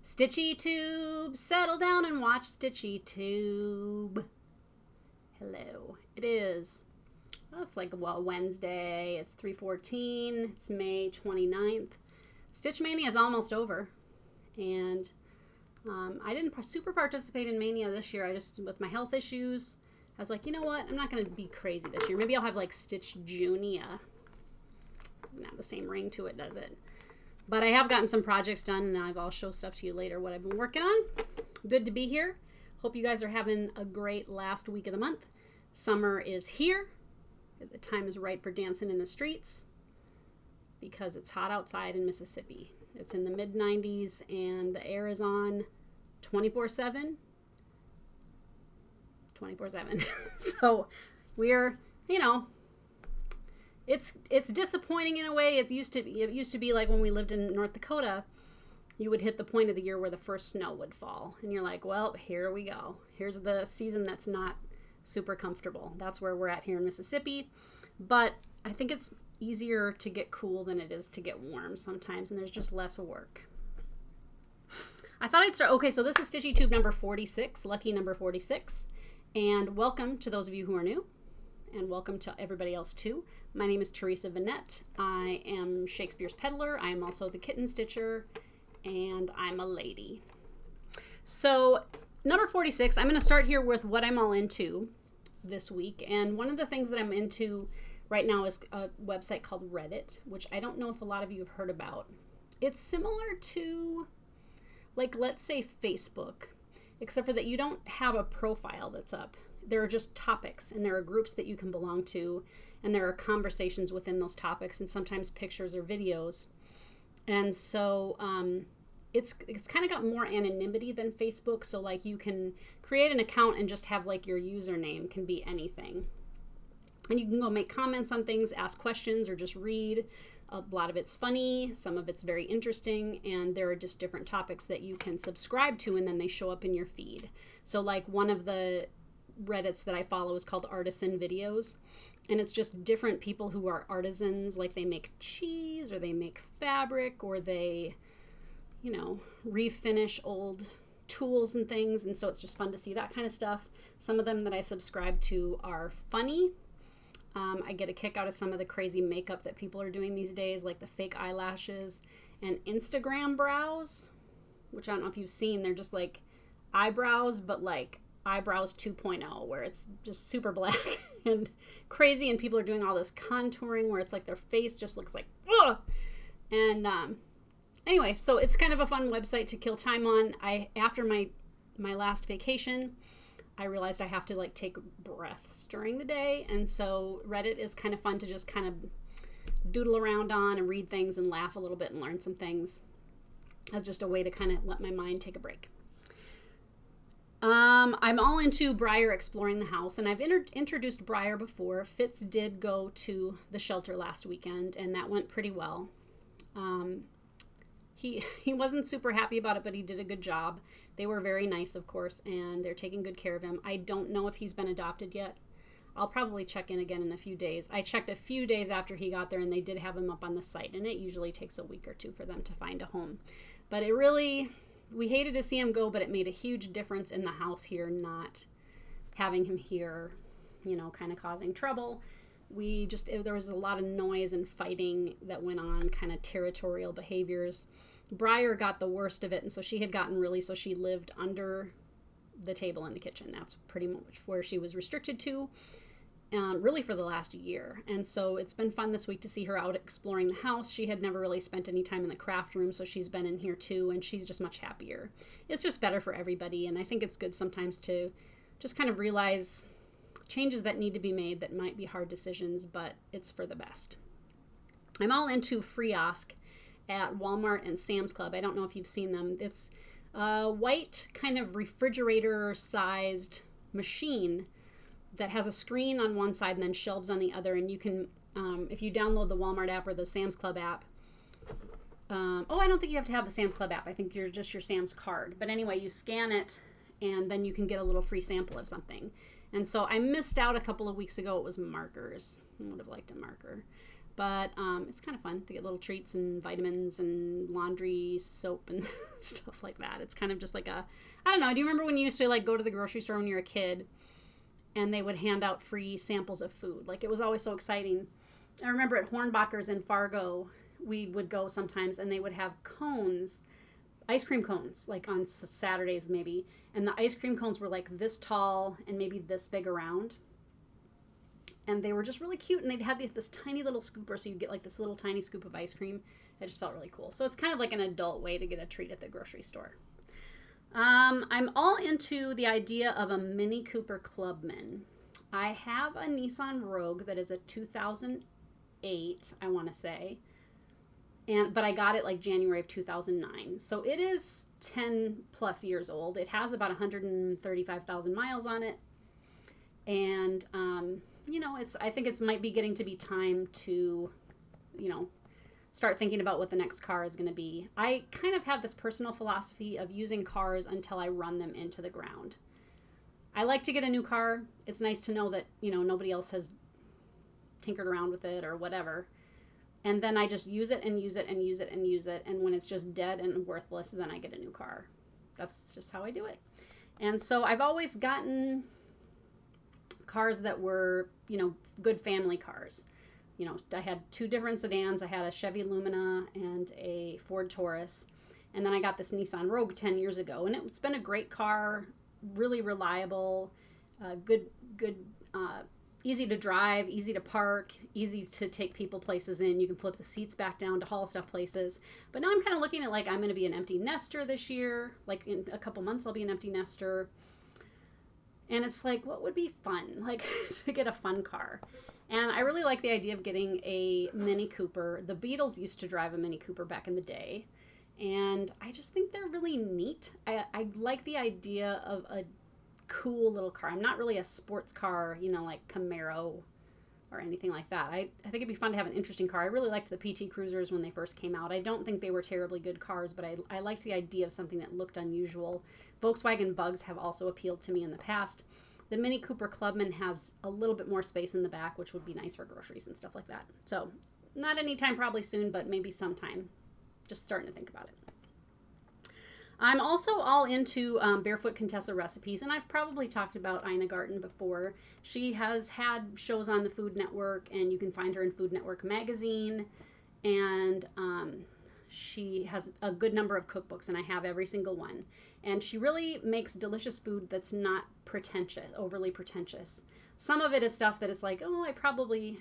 StitchyTube, settle down and watch StitchyTube. Hello. It is, it's like, Wednesday. It's 3/14. It's May 29th. Stitch Mania is almost over. And I didn't super participate in Mania this year. I just, with my health issues, I was like, you know what? I'm not going to be crazy this year. Maybe I'll have like Stitch Junia. Doesn't have the same ring to it, does it? But I have gotten some projects done, and I'll show stuff to you later what I've been working on. Good to be here. Hope you guys are having a great last week of the month. Summer is here. The time is right for dancing in the streets because it's hot outside in Mississippi. It's in the mid-90s, and the air is on 24/7. 24/7. So we're, it's disappointing in a way. It used to be like when we lived in North Dakota, you would hit the point of the year where the first snow would fall, and you're like, well, here we go. Here's the season that's not super comfortable. That's where we're at here in Mississippi. But I think it's easier to get cool than it is to get warm sometimes, and there's just less work. I thought I'd start. Okay, so this is StitchyTube number 46, lucky number 46. And welcome to those of you who are new, and welcome to everybody else too. My name is Teresa Vanette. I am Shakespeare's peddler. I am also the kitten stitcher, and I'm a lady. So number 46, I'm going to start here with what I'm all into this week. And one of the things that I'm into right now is a website called Reddit, which I don't know if a lot of you have heard about. It's similar to, like, let's say Facebook, except for that you don't have a profile that's up. There are just topics, and there are groups that you can belong to, and there are conversations within those topics, and sometimes pictures or videos. And so it's kind of got more anonymity than Facebook. So like you can create an account and just have like your username can be anything. And you can go make comments on things, ask questions, or just read. A lot of it's funny, some of it's very interesting, and there are just different topics that you can subscribe to, and then they show up in your feed. So like one of the Reddits that I follow is called Artisan Videos, and it's just different people who are artisans, like they make cheese, or they make fabric, or they, refinish old tools and things, and so it's just fun to see that kind of stuff. Some of them that I subscribe to are funny. I get a kick out of some of the crazy makeup that people are doing these days, like the fake eyelashes and Instagram brows, which I don't know if you've seen. They're just like eyebrows, but like eyebrows 2.0, where it's just super black and crazy, and people are doing all this contouring where it's like their face just looks like, ugh! And anyway, so it's kind of a fun website to kill time on. After my last vacation, I realized I have to like take breaths during the day, and so Reddit is kind of fun to just kind of doodle around on and read things and laugh a little bit and learn some things as just a way to kind of let my mind take a break. I'm all into Briar exploring the house, and I've introduced Briar before. Fitz did go to the shelter last weekend, and that went pretty well. He wasn't super happy about it, but he did a good job. They were very nice, of course, and they're taking good care of him. I don't know if he's been adopted yet. I'll probably check in again in a few days. I checked a few days after he got there, and they did have him up on the site, and it usually takes a week or two for them to find a home. But we hated to see him go, but it made a huge difference in the house here, not having him here, kind of causing trouble. There was a lot of noise and fighting that went on, kind of territorial behaviors. Briar got the worst of it, and so she lived under the table in the kitchen. That's pretty much where she was restricted to, really for the last year. And so it's been fun this week to see her out exploring the house. She had never really spent any time in the craft room, so she's been in here too, and she's just much happier. It's just better for everybody, and I think it's good sometimes to just kind of realize changes that need to be made that might be hard decisions, but it's for the best. I'm all into Freosk at Walmart and Sam's Club. I don't know if you've seen them. It's a white kind of refrigerator-sized machine that has a screen on one side and then shelves on the other, and you can, if you download the Walmart app or the Sam's Club app, I don't think you have to have the Sam's Club app. I think you're just your Sam's card. But anyway, you scan it, and then you can get a little free sample of something. And so I missed out a couple of weeks ago. It was markers. I would have liked a marker. But it's kind of fun to get little treats and vitamins and laundry soap and stuff like that. It's kind of just like I don't know. Do you remember when you used to like go to the grocery store when you were a kid and they would hand out free samples of food? Like it was always so exciting. I remember at Hornbacher's in Fargo, we would go sometimes and they would have cones, ice cream cones, like on Saturdays maybe. And the ice cream cones were like this tall and maybe this big around. And they were just really cute, and they'd have this tiny little scooper, so you'd get like this little tiny scoop of ice cream. It just felt really cool. So it's kind of like an adult way to get a treat at the grocery store. I'm all into the idea of a Mini Cooper Clubman. I have a Nissan Rogue that is a 2008, I want to say. But I got it like January of 2009. So it is 10 plus years old. It has about 135,000 miles on it. And, I think it might be getting to be time to, start thinking about what the next car is going to be. I kind of have this personal philosophy of using cars until I run them into the ground. I like to get a new car. It's nice to know that, nobody else has tinkered around with it or whatever. And then I just use it and use it and use it and use it. And when it's just dead and worthless, then I get a new car. That's just how I do it. And so I've always gotten cars that were, good family cars. I had two different sedans. I had a Chevy Lumina and a Ford Taurus. And then I got this Nissan Rogue 10 years ago. And it's been a great car, really reliable, good, easy to drive, easy to park, easy to take people places in. You can flip the seats back down to haul stuff places. But now I'm kind of looking at like I'm going to be an empty nester this year. Like in a couple months I'll be an empty nester. And it's like, what would be fun? Like to get a fun car. And I really like the idea of getting a Mini Cooper. The Beatles used to drive a Mini Cooper back in the day. And I just think they're really neat. I like the idea of a cool little car. I'm not really a sports car, like Camaro or anything like that. I think it'd be fun to have an interesting car. I really liked the PT Cruisers when they first came out. I don't think they were terribly good cars, but I liked the idea of something that looked unusual. Volkswagen Bugs have also appealed to me in the past. The Mini Cooper Clubman has a little bit more space in the back, which would be nice for groceries and stuff like that. So not anytime probably soon, but maybe sometime. Just starting to think about it. I'm also all into Barefoot Contessa recipes, and I've probably talked about Ina Garten before. She has had shows on the Food Network, and you can find her in Food Network magazine, and she has a good number of cookbooks, and I have every single one. And she really makes delicious food that's not pretentious, overly pretentious. Some of it is stuff that it's like, oh, I probably,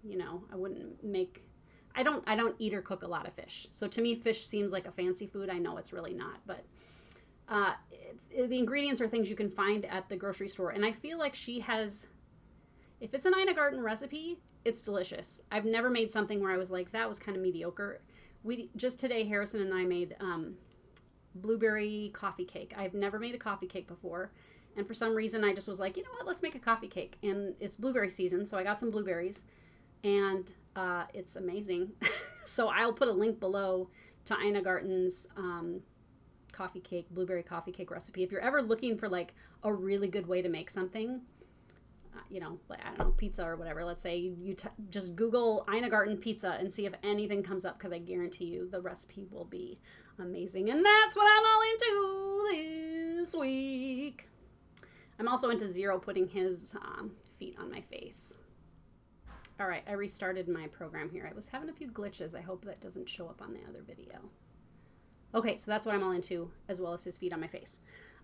I wouldn't make... I don't eat or cook a lot of fish. So to me, fish seems like a fancy food. I know it's really not, but the ingredients are things you can find at the grocery store. And I feel like she has, if it's an Ina Garten recipe, it's delicious. I've never made something where I was like, that was kind of mediocre. Just today, Harrison and I made blueberry coffee cake. I've never made a coffee cake before. And for some reason, I just was like, you know what, let's make a coffee cake. And it's blueberry season, so I got some blueberries. And it's amazing. So I'll put a link below to Ina Garten's blueberry coffee cake recipe. If you're ever looking for like a really good way to make something, like, I don't know, pizza or whatever. Let's say you just Google Ina Garten pizza and see if anything comes up, because I guarantee you the recipe will be amazing. And that's what I'm all into this week. I'm also into Zero putting his feet on my face. All right, I restarted my program here. I was having a few glitches. I hope that doesn't show up on the other video. Okay, so that's what I'm all into, as well as his feet on my face.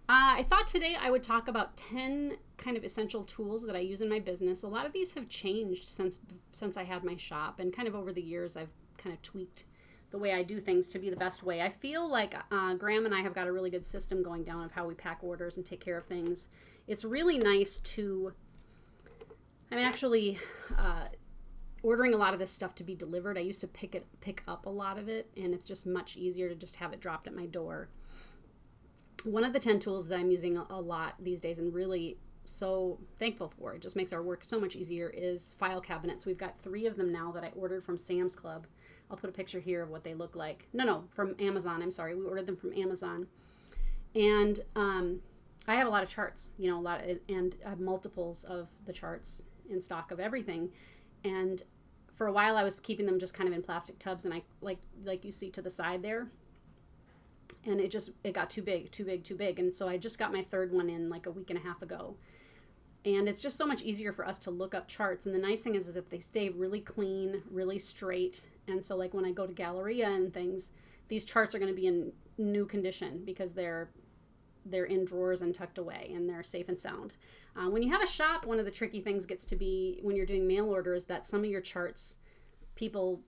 I thought today I would talk about 10 kind of essential tools that I use in my business. A lot of these have changed since I had my shop, and kind of over the years I've kind of tweaked the way I do things to be the best way. I feel like Graham and I have got a really good system going down of how we pack orders and take care of things. It's really nice to... I'm actually... ordering a lot of this stuff to be delivered. I used to pick up a lot of it, and it's just much easier to just have it dropped at my door. One of the 10 tools that I'm using a lot these days, and really so thankful for, it just makes our work so much easier, is file cabinets. We've got 3 of them now that I ordered from Sam's Club. I'll put a picture here of what they look like. No, from Amazon. I'm sorry. We ordered them from Amazon. And I have a lot of charts, and I have multiples of the charts in stock of everything. And For a while I was keeping them just kind of in plastic tubs, and I like you see to the side there, and it got too big, and so I just got my third one in like a week and a half ago. And it's just so much easier for us to look up charts. And the nice thing is that they stay really clean, really straight. And so like when I go to Galleria and things, these charts are going to be in new condition because they're in drawers and tucked away, and they're safe and sound. When you have a shop, one of the tricky things gets to be when you're doing mail orders that some of your charts people,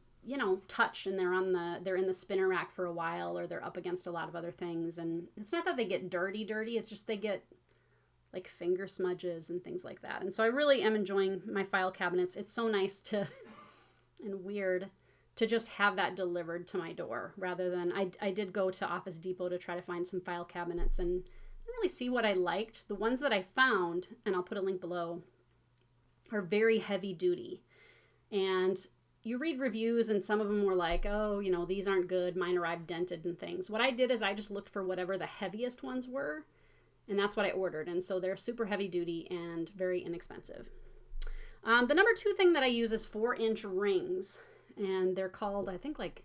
touch, and they're in the spinner rack for a while, or they're up against a lot of other things. And it's not that they get dirty. It's just they get like finger smudges and things like that. And so I really am enjoying my file cabinets. It's so nice to, and weird, to just have that delivered to my door rather than, I did go to Office Depot to try to find some file cabinets, and I didn't really see what I liked. The ones that I found, and I'll put a link below, are very heavy duty. And you read reviews and some of them were like, oh, these aren't good. Mine arrived dented and things. What I did is I just looked for whatever the heaviest ones were, and that's what I ordered. And so they're super heavy duty and very inexpensive. The number 2 thing that I use is 4-inch rings. And they're called, I think, like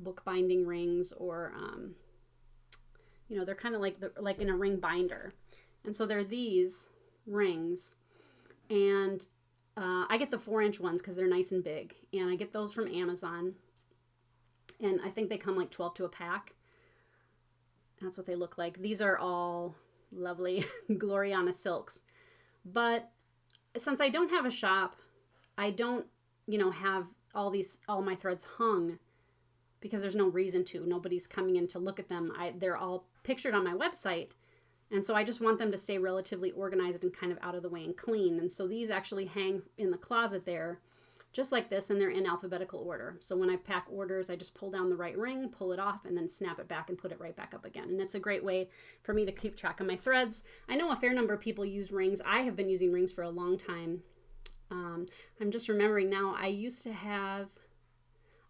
bookbinding rings, or, they're kind of like in a ring binder. And so they're these rings. And I get the 4-inch ones because they're nice and big. And I get those from Amazon. And I think they come like 12 to a pack. That's what they look like. These are all lovely Gloriana silks. But since I don't have a shop, I don't, have all my threads hung because there's no reason to. Nobody's coming in to look at them. They're all pictured on my website. And so I just want them to stay relatively organized and kind of out of the way and clean. And so these actually hang in the closet there, just like this, and they're in alphabetical order. So when I pack orders, I just pull down the right ring, pull it off, and then snap it back and put it right back up again. And it's a great way for me to keep track of my threads. I know a fair number of people use rings. I have been using rings for a long time. I'm just remembering now, I used to have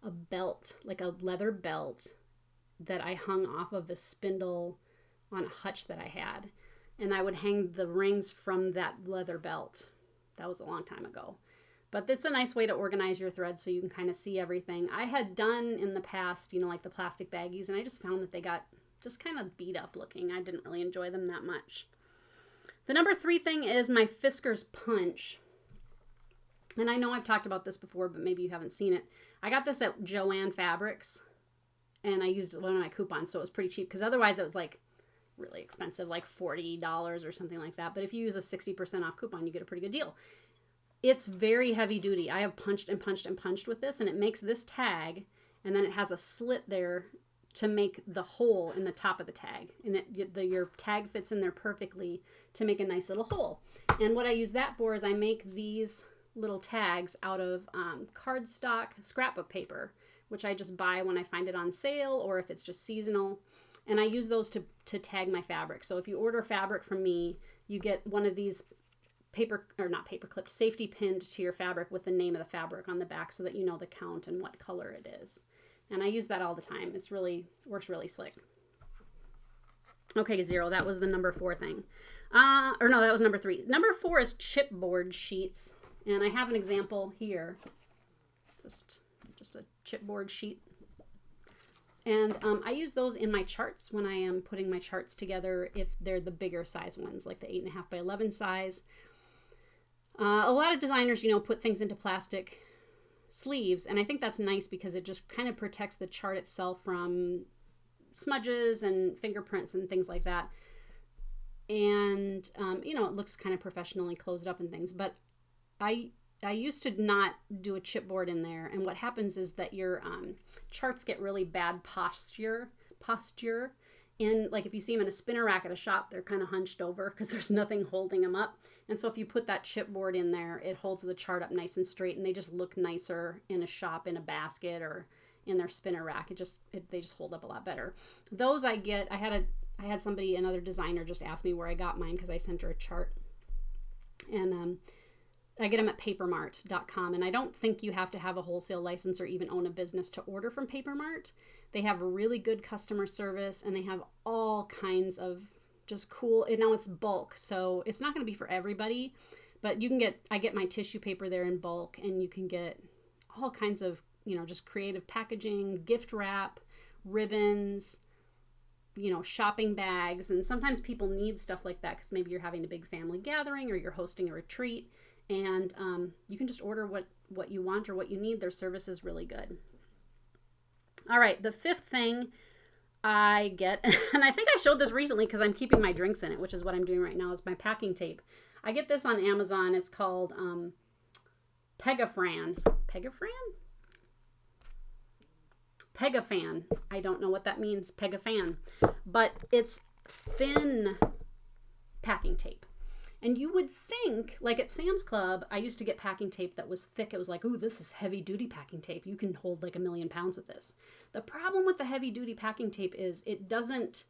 a belt, like a leather belt, that I hung off of a spindle on a hutch that I had. And I would hang the rings from that leather belt. That was a long time ago. But it's a nice way to organize your threads so you can kind of see everything. I had done in the past, like the plastic baggies, and I just found that they got just kind of beat up looking. I didn't really enjoy them that much. The number 3 thing is my Fisker's punch. And I know I've talked about this before, but maybe you haven't seen it. I got this at Joann Fabrics, and I used one of my coupons, so it was pretty cheap, because otherwise it was like really expensive, like $40 or something like that. But if you use a 60% off coupon, you get a pretty good deal. It's very heavy duty. I have punched and punched and punched with this, and it makes this tag, and then it has a slit there to make the hole in the top of the tag. And your tag fits in there perfectly to make a nice little hole. And what I use that for is I make these little tags out of cardstock scrapbook paper, which I just buy when I find it on sale or if it's just seasonal. And I use those to tag my fabric. So if you order fabric from me, you get one of these not paper clipped, safety pinned to your fabric with the name of the fabric on the back so that you know the count and what color it is. And I use that all the time. It's works really slick. Okay, 0, that was the number 4 thing. That was number 3. Number 4 is chipboard sheets. And I have an example here. Just a chipboard sheet. And I use those in my charts when I am putting my charts together if they're the bigger size ones, like the 8.5 by 11 size. A lot of designers, put things into plastic sleeves, and I think that's nice because it just kind of protects the chart itself from smudges and fingerprints and things like that. And, it looks kind of professionally closed up and things, but I used to not do a chipboard in there, and what happens is that your charts get really bad posture. And like if you see them in a spinner rack at a shop, they're kind of hunched over because there's nothing holding them up. And so if you put that chipboard in there, it holds the chart up nice and straight, and they just look nicer in a shop, in a basket, or in their spinner rack. They just hold up a lot better. Those I get. I had somebody, another designer, just ask me where I got mine because I sent her a chart, and I get them at papermart.com, and I don't think you have to have a wholesale license or even own a business to order from Papermart. They have really good customer service, and they have all kinds of just cool, and now it's bulk, so it's not going to be for everybody, but I get my tissue paper there in bulk, and you can get all kinds of, just creative packaging, gift wrap, ribbons, shopping bags. And sometimes people need stuff like that because maybe you're having a big family gathering or you're hosting a retreat, and you can just order what you want or what you need. Their service is really good. All right, the fifth thing I get, and I think I showed this recently because I'm keeping my drinks in it, which is what I'm doing right now, is my packing tape. I get this on Amazon. It's called Pegafran. Pegafan. I don't know what that means, Pegafan. But it's thin packing tape. And you would think, like at Sam's Club, I used to get packing tape that was thick. It was like, ooh, this is heavy duty packing tape. You can hold like 1,000,000 pounds with this. The problem with the heavy duty packing tape is it doesn't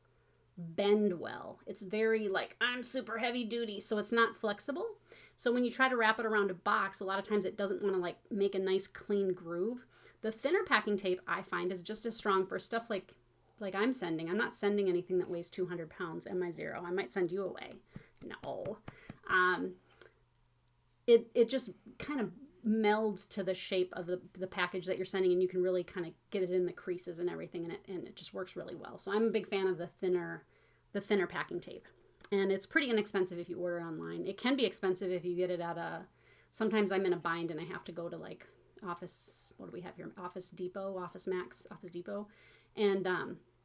bend well. It's very like, I'm super heavy duty, so it's not flexible. So when you try to wrap it around a box, a lot of times it doesn't want to like make a nice clean groove. The thinner packing tape, I find, is just as strong for stuff like I'm sending. I'm not sending anything that weighs 200 pounds, MI0. I might send you away. No. It just kind of melds to the shape of the package that you're sending, and you can really kind of get it in the creases and everything, and it just works really well. So I'm a big fan of the thinner packing tape. And it's pretty inexpensive if you order it online. It can be expensive if you get it at sometimes I'm in a bind and I have to go to like what do we have here? Office Depot, Office Max, Office Depot. And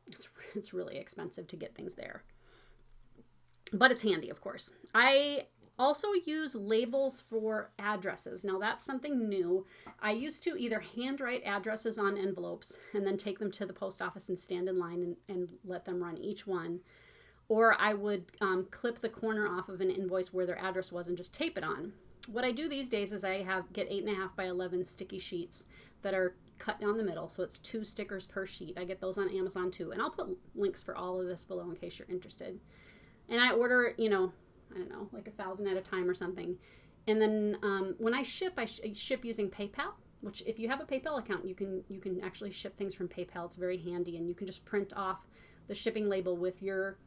it's really expensive to get things there. But it's handy, of course. I also use labels for addresses. Now that's something new. I used to either handwrite addresses on envelopes and then take them to the post office and stand in line and let them run each one. Or I would clip the corner off of an invoice where their address was and just tape it on. What I do these days is I get 8.5 by 11 sticky sheets that are cut down the middle. So it's 2 stickers per sheet. I get those on Amazon too. And I'll put links for all of this below in case you're interested. And I order, I don't know, like 1,000 at a time or something. And then when I ship using PayPal, which if you have a PayPal account, you can actually ship things from PayPal. It's very handy, and you can just print off the shipping label with your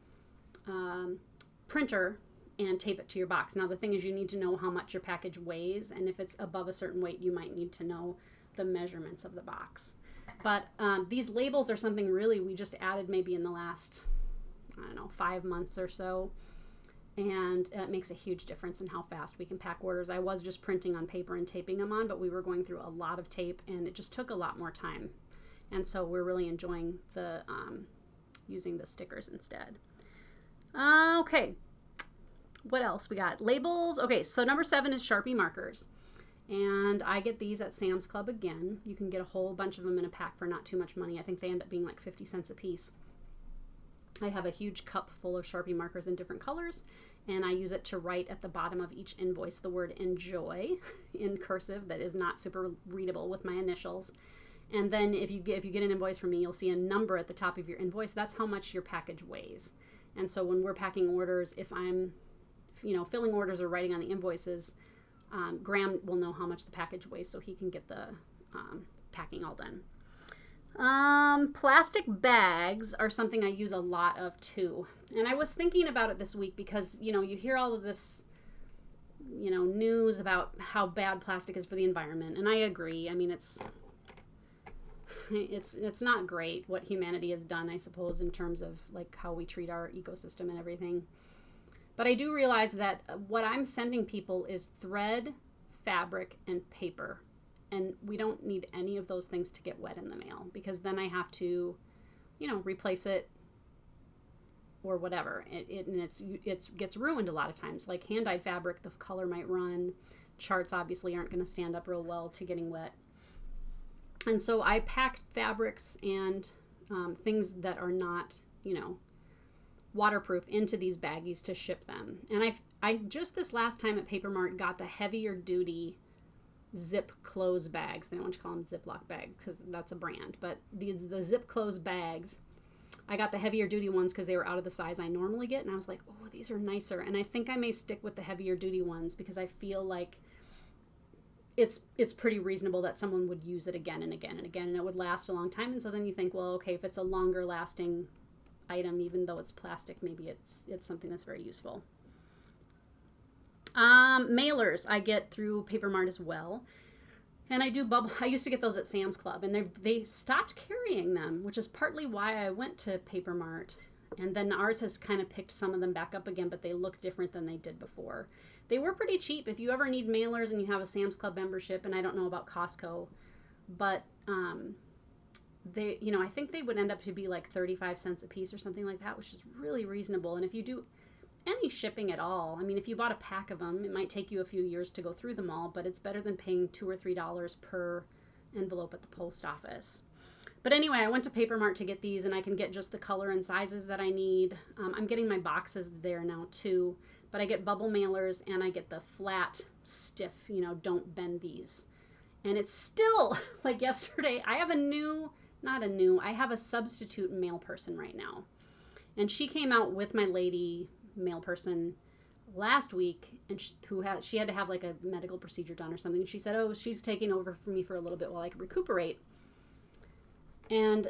printer and tape it to your box. Now the thing is, you need to know how much your package weighs, and if it's above a certain weight, you might need to know the measurements of the box. But these labels are something really we just added maybe in the last, 5 months or so, and it makes a huge difference in how fast we can pack orders. I was just printing on paper and taping them on, but we were going through a lot of tape, and it just took a lot more time, and so we're really enjoying the using the stickers instead. Okay, what else we got? Labels. Okay, so number 7 is Sharpie markers. And I get these at Sam's Club again. You can get a whole bunch of them in a pack for not too much money. I think they end up being like 50 cents a piece. I have a huge cup full of Sharpie markers in different colors, and I use it to write at the bottom of each invoice the word enjoy in cursive that is not super readable with my initials. And then if you get an invoice from me, you'll see a number at the top of your invoice. That's how much your package weighs. And so when we're packing orders, if I'm filling orders or writing on the invoices, Graham will know how much the package weighs, so he can get the packing all done. Plastic bags are something I use a lot of too. And I was thinking about it this week because, you hear all of this, news about how bad plastic is for the environment. And I agree. I mean, it's not great what humanity has done, I suppose, in terms of like how we treat our ecosystem and everything. But I do realize that what I'm sending people is thread, fabric, and paper. And we don't need any of those things to get wet in the mail, because then I have to, replace it or whatever. It gets ruined a lot of times. Like hand-dyed fabric, the color might run. Charts obviously aren't going to stand up real well to getting wet. And so I pack fabrics and things that are not, waterproof into these baggies to ship them. And I just this last time at Paper Mart got the heavier duty zip close bags. They don't want you to call them Ziploc bags because that's a brand, but the zip close bags, I got the heavier duty ones because they were out of the size I normally get, and I was like, oh, these are nicer. And I think I may stick with the heavier duty ones because I feel like it's pretty reasonable that someone would use it again and again and again, and it would last a long time. And so then you think, well, okay, if it's a longer lasting item, even though it's plastic, maybe it's something that's very useful. Mailers I get through Paper Mart as well. And I do bubble. I used to get those at Sam's Club, and they stopped carrying them, which is partly why I went to Paper Mart. And then ours has kind of picked some of them back up again, but they look different than they did before. They were pretty cheap. If you ever need mailers and you have a Sam's Club membership, and I don't know about Costco, but they, you know, I think they would end up to be like 35 cents a piece or something like that, which is really reasonable. And if you do any shipping at all, I mean, if you bought a pack of them, it might take you a few years to go through them all, but it's better than paying $2 or $3 per envelope at the post office. But anyway, I went to Paper Mart to get these, and I can get just the color and sizes that I need. I'm getting my boxes there now too, but I get bubble mailers, and I get the flat, stiff, you know, don't bend these. And it's still, like yesterday, I have I have a substitute mail person right now. And she came out with my lady mail person last week, and she had to have like a medical procedure done or something. She said, oh, she's taking over for me for a little bit while I can recuperate. And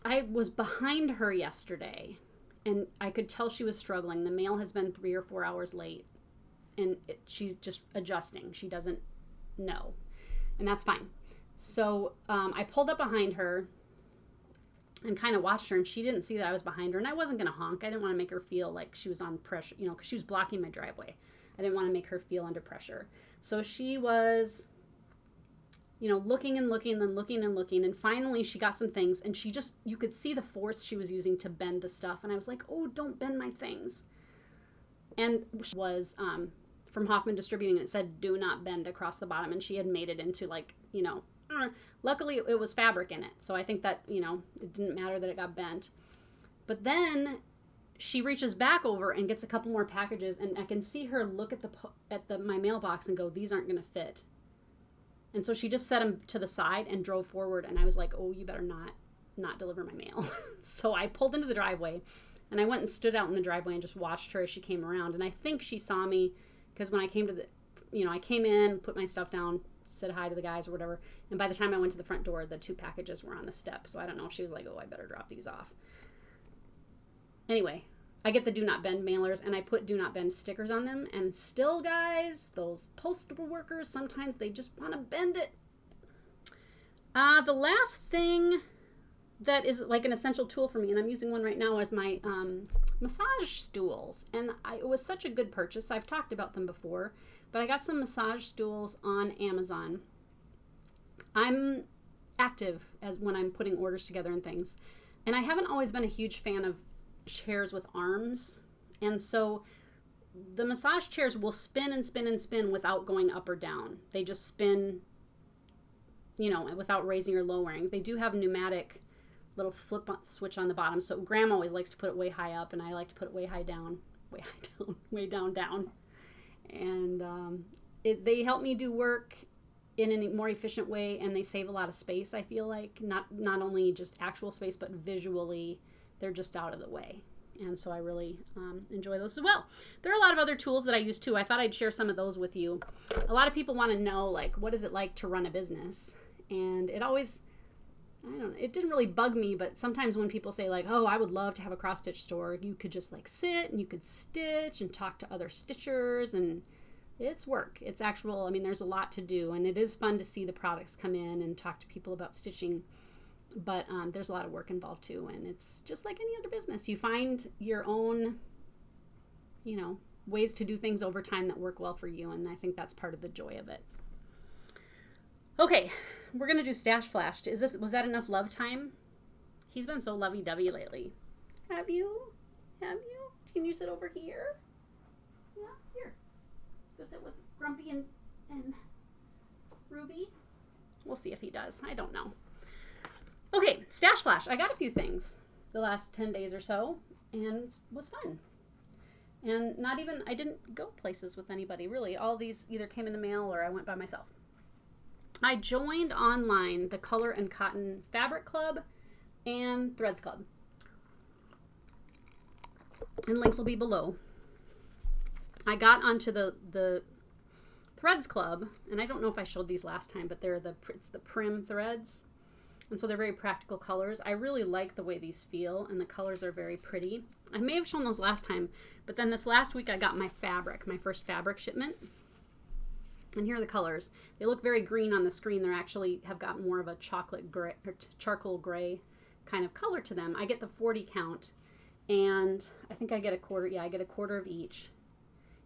I was behind her yesterday, and I could tell she was struggling. The mail has been 3 or 4 hours late, and she's just adjusting. She doesn't know, and that's fine. So I pulled up behind her and kind of watched her, and she didn't see that I was behind her, and I wasn't going to honk. I didn't want to make her feel like she was on pressure, you know, because she was blocking my driveway. I didn't want to make her feel under pressure. So she was, you know, looking and looking and looking and looking, and finally she got some things, and she just, you could see the force she was using to bend the stuff, and I was like, oh, don't bend my things. And she was from Hoffman Distributing, and it said do not bend across the bottom, and she had made it into like, you know, luckily it was fabric in it, so I think that, you know, it didn't matter that it got bent. But then she reaches back over and gets a couple more packages, and I can see her look at my mailbox and go, these aren't going to fit. And so she just set them to the side and drove forward, and I was like, oh, you better not deliver my mail. So I pulled into the driveway, and I went and stood out in the driveway and just watched her as she came around. And I think she saw me, because when I came to the, you know, I came in, put my stuff down, said hi to the guys or whatever, and by the time I went to the front door, the 2 packages were on the step. So I don't know if she was like, oh, I better drop these off. Anyway, I get the do not bend mailers, and I put do not bend stickers on them, and still, guys, those postal workers, sometimes they just want to bend it. The last thing that is like an essential tool for me, and I'm using one right now, is my massage stools. And it was such a good purchase. I've talked about them before, but I got some massage stools on Amazon. I'm active as when I'm putting orders together and things, and I haven't always been a huge fan of chairs with arms, and so the massage chairs will spin and spin and spin without going up or down. They just spin, you know, without raising or lowering. They do have pneumatic little flip switch on the bottom, so Graham always likes to put it way high up, and I like to put it way high down, way down. And they help me do work in a more efficient way, and they save a lot of space. I feel like not only just actual space, but visually they're just out of the way. And so I really enjoy those as well. There are a lot of other tools that I use too. I thought I'd share some of those with you. A lot of people want to know, like, what is it like to run a business? And it always, I don't know, it didn't really bug me, but sometimes when people say like, oh, I would love to have a cross stitch store, you could just like sit and you could stitch and talk to other stitchers, and it's work. It's actual, I mean, there's a lot to do, and it is fun to see the products come in and talk to people about stitching. But there's a lot of work involved too, and it's just like any other business. You find your own, you know, ways to do things over time that work well for you, and I think that's part of the joy of it. Okay, we're gonna do Stash Flash. Was that enough love time? He's been so lovey-dovey lately. Have you? Can you sit over here? Yeah, here. Go sit with Grumpy and Ruby. We'll see if he does. I don't know. Okay, Stash Flash. I got a few things the last 10 days or so, and it was fun. And I didn't go places with anybody, really. All these either came in the mail or I went by myself. I joined online the Color and Cotton Fabric Club and Threads Club. And links will be below. I got onto the Threads Club, and I don't know if I showed these last time, but it's the Prim threads. And so they're very practical colors. I really like the way these feel, and the colors are very pretty. I may have shown those last time, but then this last week I got my first fabric shipment. And here are the colors. They look very green on the screen. They actually have got more of a chocolate gray or charcoal gray kind of color to them. I get the 40 count, and I think I get a quarter. Yeah, I get a quarter of each.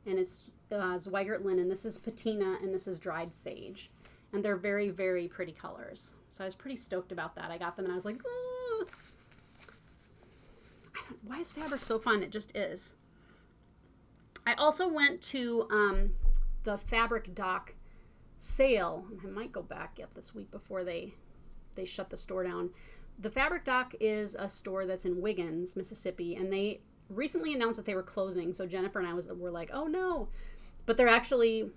And it's Zweigart linen. This is patina, and this is dried sage. And they're very, very pretty colors. So I was pretty stoked about that. I got them, and I was like, oh. Why is fabric so fun? It just is. I also went to the Fabric Dock sale. I might go back yet this week before they shut the store down. The Fabric Dock is a store that's in Wiggins, Mississippi, and they recently announced that they were closing. So Jennifer and I were like, oh no. But they're actually,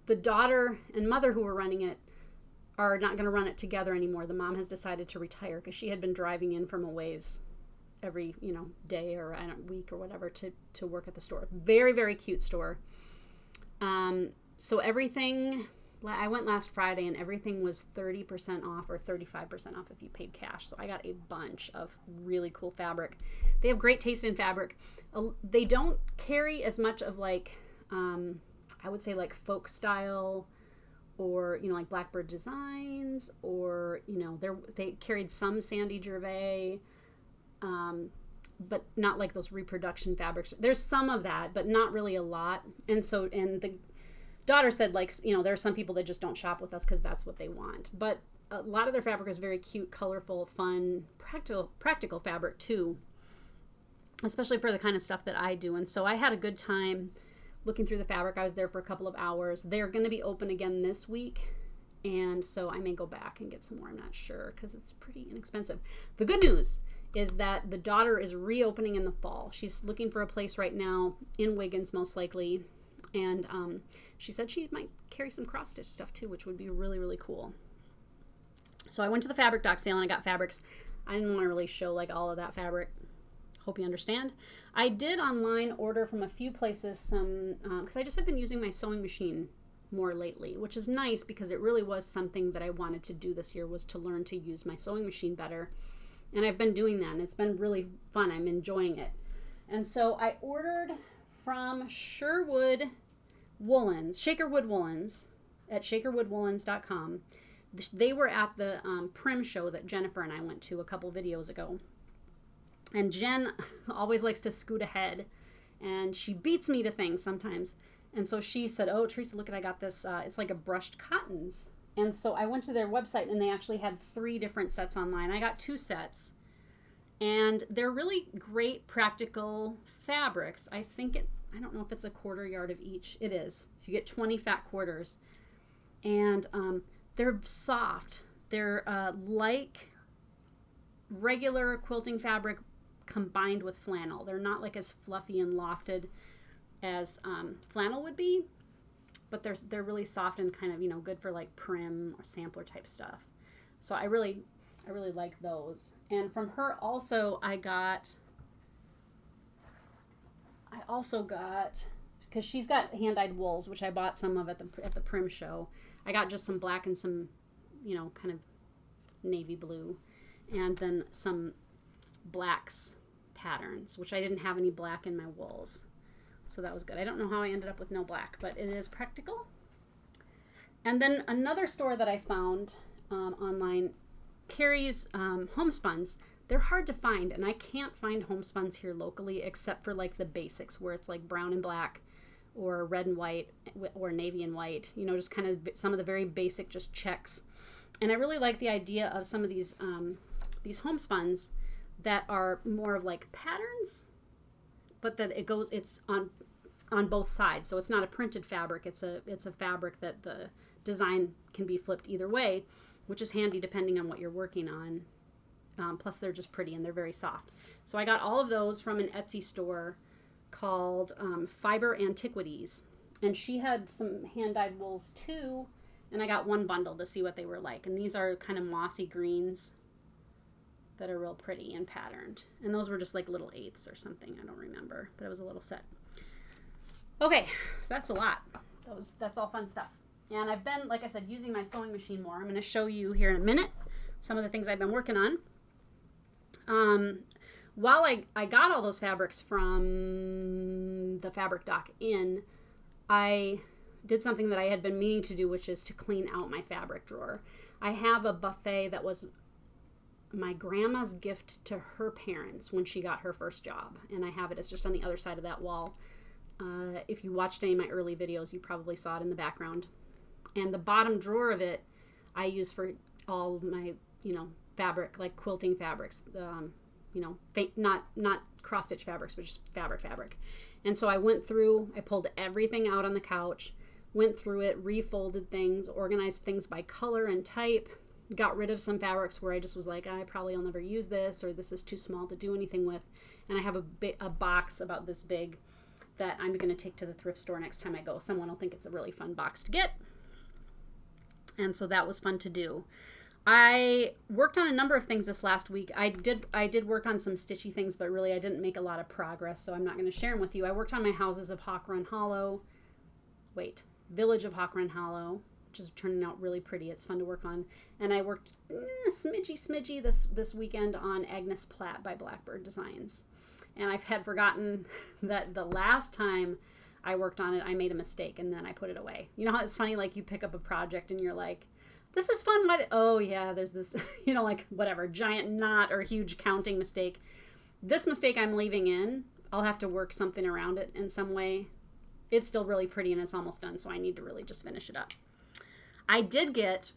the daughter and mother who were running it are not going to run it together anymore. The mom has decided to retire because she had been driving in from a ways every day or week or whatever to work at the store. Very, very cute store. So everything, I went last Friday and everything was 30% off or 35% off if you paid cash. So I got a bunch of really cool fabric. They have great taste in fabric. They don't carry as much of like, I would say like folk style or, like Blackbird Designs or, they carried some Sandy Gervais, but not like those reproduction fabrics. There's some of that, but not really a lot. And the daughter said, like, there are some people that just don't shop with us because that's what they want. But a lot of their fabric is very cute, colorful, fun, practical fabric too, especially for the kind of stuff that I do. And so I had a good time looking through the fabric. I was there for a couple of hours. They're going to be open again this week. And so I may go back and get some more. I'm not sure because it's pretty inexpensive. The good news is that the daughter is reopening in the fall. She's looking for a place right now in Wiggins, most likely. And she said she might carry some cross-stitch stuff too, which would be really, really cool. So I went to the Fabric Dock sale and I got fabrics. I didn't want to really show like all of that fabric. Hope you understand. I did online order from a few places some, because I just have been using my sewing machine more lately, which is nice because it really was something that I wanted to do this year, was to learn to use my sewing machine better. And I've been doing that and it's been really fun. I'm enjoying it. And so I ordered from Shakerwood Woolens at shakerwoodwoolens.com. They were at the Prim show that Jennifer and I went to a couple videos ago. And Jen always likes to scoot ahead and she beats me to things sometimes. And so she said, oh, Teresa, look, I got this. It's like a brushed cottons. And so I went to their website and they actually had 3 different sets online. I got 2 sets. And they're really great practical fabrics. I don't know if it's a 1/4 yard of each. It is. So you get 20 fat quarters. And they're soft. They're like regular quilting fabric combined with flannel. They're not like as fluffy and lofted as flannel would be, but they're really soft and kind of good for like Prim or sampler type stuff. So I really like those. And from her also I also got, because she's got hand-dyed wools, which I bought some of at the Prim show. I got just some black and some kind of navy blue, and then some blacks patterns, which I didn't have any black in my wools. So that was good. I don't know how I ended up with no black, but it is practical. And then another store that I found online carries homespuns. They're hard to find, and I can't find homespuns here locally except for like the basics where it's like brown and black or red and white or navy and white, just kind of some of the very basic just checks. And I really like the idea of some of these homespuns that are more of like patterns, but that it's on both sides. So it's not a printed fabric. It's a fabric that the design can be flipped either way, which is handy depending on what you're working on. Plus they're just pretty and they're very soft. So I got all of those from an Etsy store called Fiber Antiquities. And she had some hand-dyed wools too. And I got one bundle to see what they were like. And these are kind of mossy greens that are real pretty and patterned. And those were just like little 8ths or something. I don't remember, but it was a little set. Okay, so that's a lot. That's all fun stuff. And I've been, like I said, using my sewing machine more. I'm going to show you here in a minute some of the things I've been working on. While I got all those fabrics from the Fabric Dock Inn, I did something that I had been meaning to do, which is to clean out my fabric drawer. I have a buffet that was my grandma's gift to her parents when she got her first job, and I have it. It's just on the other side of that wall. If you watched any of my early videos, you probably saw it in the background. And the bottom drawer of it, I use for all my, fabric, like quilting fabrics. Not cross-stitch fabrics, but just fabric. And so I went through, I pulled everything out on the couch, went through it, refolded things, organized things by color and type, got rid of some fabrics where I just was like, I probably will never use this, or this is too small to do anything with. And I have a box about this big that I'm going to take to the thrift store next time I go. Someone will think it's a really fun box to get. And so that was fun to do. I worked on a number of things this last week. I did work on some stitchy things, but really I didn't make a lot of progress, so I'm not going to share them with you. I worked on my Houses of Hawk Run Hollow. Village of Hawk Run Hollow, which is turning out really pretty. It's fun to work on. And I worked smidgy this weekend on Agnes Platt by Blackbird Designs. And I've had forgotten that the last time I worked on it, I made a mistake, and then I put it away. You know how it's funny, like you pick up a project and you're like, this is fun. Oh yeah, there's this, like whatever, giant knot or huge counting mistake. This mistake I'm leaving in. I'll have to work something around it in some way. It's still really pretty and it's almost done, so I need to really just finish it up. I did get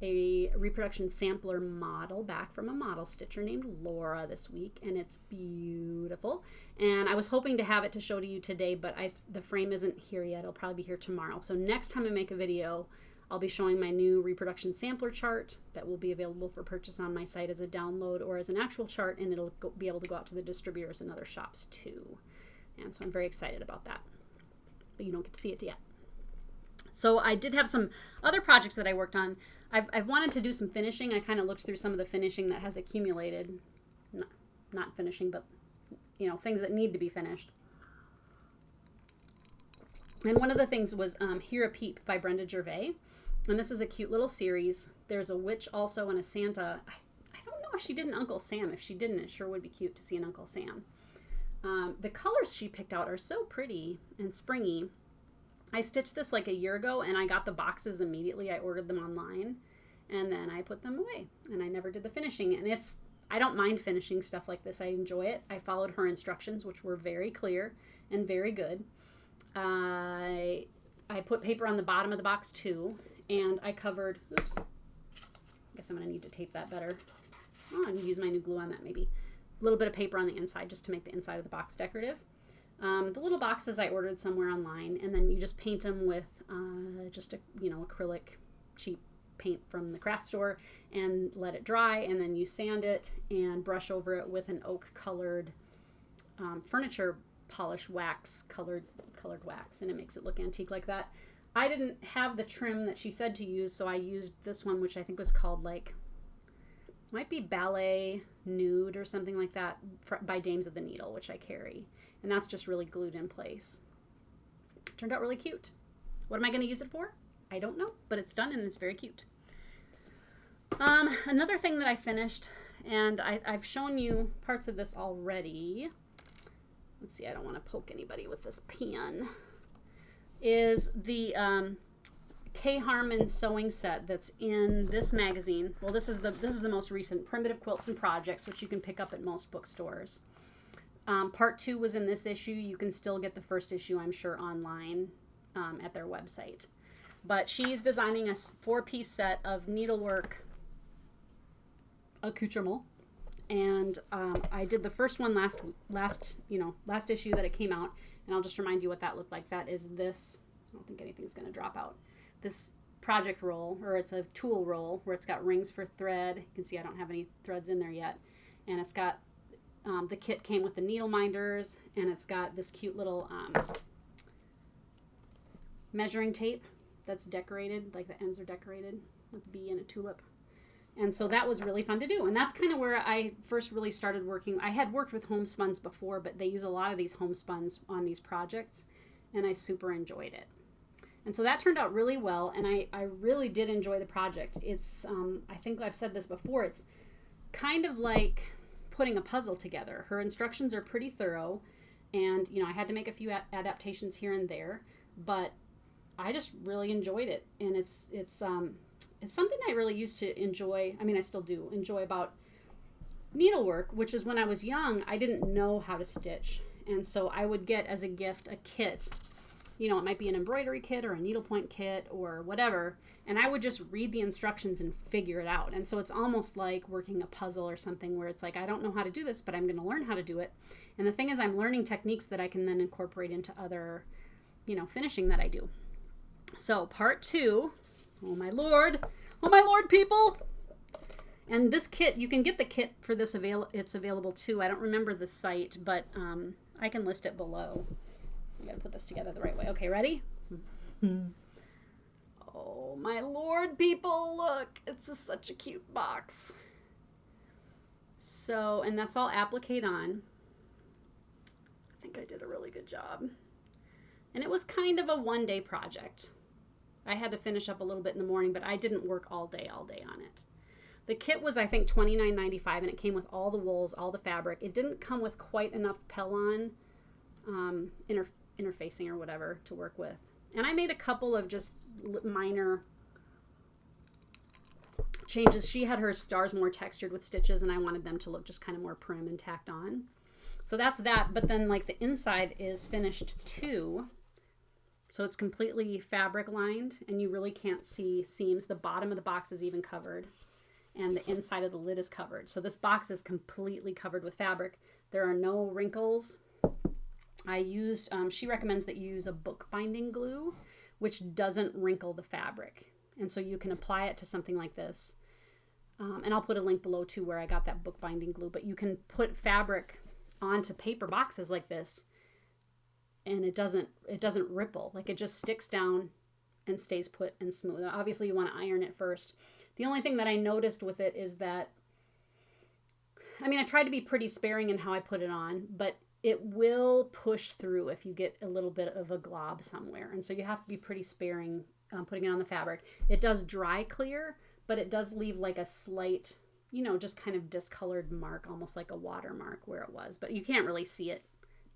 a reproduction sampler model back from a model stitcher named Laura this week, and it's beautiful. And I was hoping to have it to show to you today, but the frame isn't here yet. It'll probably be here tomorrow. So next time I make a video, I'll be showing my new reproduction sampler chart that will be available for purchase on my site as a download or as an actual chart, and it'll be able to go out to the distributors and other shops too. And so I'm very excited about that, but you don't get to see it yet. So I did have some other projects that I worked on. I've wanted to do some finishing. I kind of looked through some of the finishing that has accumulated. Not finishing, but things that need to be finished. And one of the things was Hear a Peep by Brenda Gervais. And this is a cute little series. There's a witch also and a Santa. I don't know if she did an Uncle Sam. If she didn't, it sure would be cute to see an Uncle Sam. The colors she picked out are so pretty and springy. I stitched this like a year ago, and I got the boxes immediately. I ordered them online, and then I put them away, and I never did the finishing. And I don't mind finishing stuff like this. I enjoy it. I followed her instructions, which were very clear and very good. I put paper on the bottom of the box too, and I covered, oops, I guess I'm going to need to tape that better. Oh, I'm going to use my new glue on that maybe. A little bit of paper on the inside just to make the inside of the box decorative. The little boxes I ordered somewhere online, and then you just paint them with just acrylic cheap paint from the craft store and let it dry, and then you sand it and brush over it with an oak colored furniture polish wax, colored wax, and it makes it look antique like that. I didn't have the trim that she said to use, so I used this one, which I think was called might be Ballet Nude or something like that by Dames of the Needle, which I carry. And that's just really glued in place. Turned out really cute. What am I going to use it for? I don't know, but it's done and it's very cute. Another thing that I finished, and I've shown you parts of this already. Let's see, I don't want to poke anybody with this pen. Is the Kay Harmon sewing set that's in this magazine. Well, this is the most recent, Primitive Quilts and Projects, which you can pick up at most bookstores. Part 2 was in this issue. You can still get the first issue, I'm sure, online at their website. But she's designing a 4-piece set of needlework accoutrement, and I did the first one last issue that it came out, and I'll just remind you what that looked like. That is this. I don't think anything's going to drop out. This project roll, or it's a tool roll, where it's got rings for thread. You can see I don't have any threads in there yet, and it's got the kit came with the needle minders, and it's got this cute little measuring tape that's decorated, like the ends are decorated with a bee and a tulip. And so that was really fun to do. And that's kind of where I first really started working. I had worked with homespuns before, but they use a lot of these homespuns on these projects, and I super enjoyed it. And so that turned out really well, and I really did enjoy the project. It's, I think I've said this before, it's kind of like putting a puzzle together. Her instructions are pretty thorough, and I had to make a few adaptations here and there, but I just really enjoyed it. And it's something I really used to enjoy. I mean, I still do enjoy about needlework, which is when I was young, I didn't know how to stitch. And so I would get as a gift a kit. You know, it might be an embroidery kit or a needlepoint kit or whatever. And I would just read the instructions and figure it out. And so it's almost like working a puzzle or something where it's like, I don't know how to do this, but I'm going to learn how to do it. And the thing is, I'm learning techniques that I can then incorporate into other, you know, finishing that I do. So part 2, oh my Lord, people. And this kit, you can get the kit for this, it's available too. I don't remember the site, but I can list it below. I gotta put this together the right way. Okay, ready? Oh my Lord, people, look, it's such a cute box. So, and that's all applique on. I think I did a really good job. And it was kind of a one-day project. I had to finish up a little bit in the morning, but I didn't work all day on it. The kit was, I think, $29.95, and it came with all the wools, all the fabric. It didn't come with quite enough Pellon interfacing or whatever to work with. And I made a couple of just minor changes. She had her stars more textured with stitches, and I wanted them to look just kind of more prim and tacked on. So that's that. But then, like, the inside is finished too. So it's completely fabric lined, and you really can't see seams. The bottom of the box is even covered, and the inside of the lid is covered. So this box is completely covered with fabric. There are no wrinkles. I used, she recommends that you use a bookbinding glue, which doesn't wrinkle the fabric. And so you can apply it to something like this. And I'll put a link below too where I got that bookbinding glue. But you can put fabric onto paper boxes like this, and it doesn't ripple. Like, it just sticks down and stays put and smooth. Obviously you want to iron it first. The only thing that I noticed with it is that, I mean, I tried to be pretty sparing in how I put it on, but it will push through if you get a little bit of a glob somewhere. And so you have to be pretty sparing putting it on the fabric. It does dry clear, but it does leave like a slight, you know, just kind of discolored mark, almost like a watermark where it was. But you can't really see it.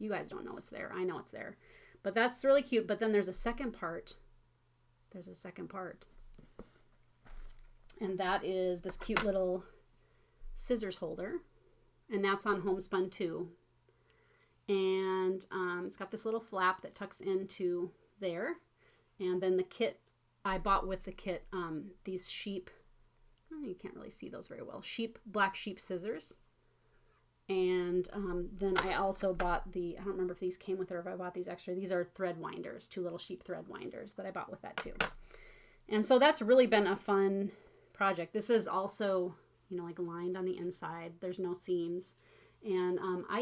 You guys don't know it's there. I know it's there. But that's really cute. But then there's a second part. There's a second part. And that is this cute little scissors holder. And that's on homespun too. And it's got this little flap that tucks into there. And then the kit, I bought with the kit these sheep, oh, you can't really see those very well, black sheep scissors. And then I also bought I don't remember if these came with it or if I bought these extra. These are thread winders, 2 little sheep thread winders that I bought with that too. And so that's really been a fun project. This is also, you know, like lined on the inside. There's no seams. And I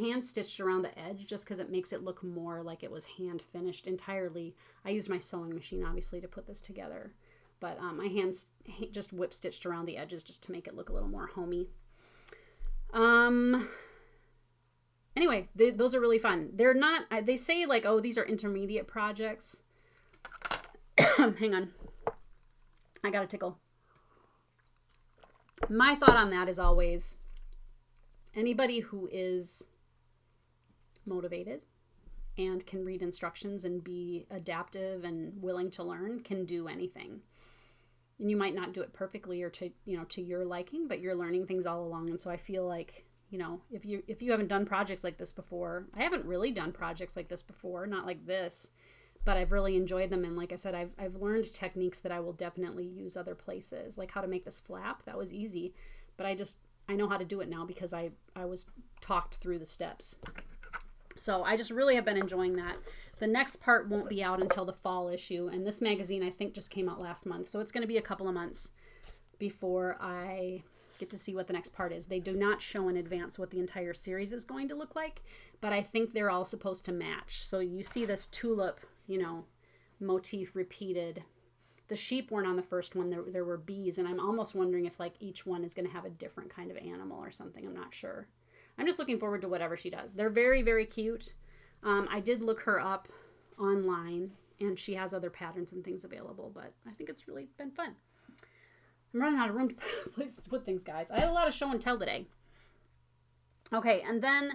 hand stitched around the edge just because it makes it look more like it was hand finished entirely. I used my sewing machine obviously to put this together, but I just whip stitched around the edges just to make it look a little more homey. Anyway, those are really fun. They're not, they say like, oh, these are intermediate projects. Hang on. I got a tickle. My thought on that is always, anybody who is motivated and can read instructions and be adaptive and willing to learn can do anything. And you might not do it perfectly or to your liking, but you're learning things all along. And so I feel like, you know, if you haven't done projects like this before, I haven't really done projects like this before, not like this, but I've really enjoyed them. And like I said, I've learned techniques that I will definitely use other places, like how to make this flap. That was easy, but I know how to do it now because I was talked through the steps. So I just really have been enjoying that. The next part won't be out until the fall issue, and this magazine I think just came out last month, so it's going to be a couple of months before I get to see what the next part is. They do not show in advance what the entire series is going to look like, but I think they're all supposed to match. So you see this tulip, you know, motif repeated. The sheep weren't on the first one. There were bees, and I'm almost wondering if like each one is going to have a different kind of animal or something. I'm not sure. I'm just looking forward to whatever she does. They're very, very cute. I did look her up online, and she has other patterns and things available, but I think it's really been fun. I'm running out of room to places to put things, guys. I had a lot of show and tell today. Okay, and then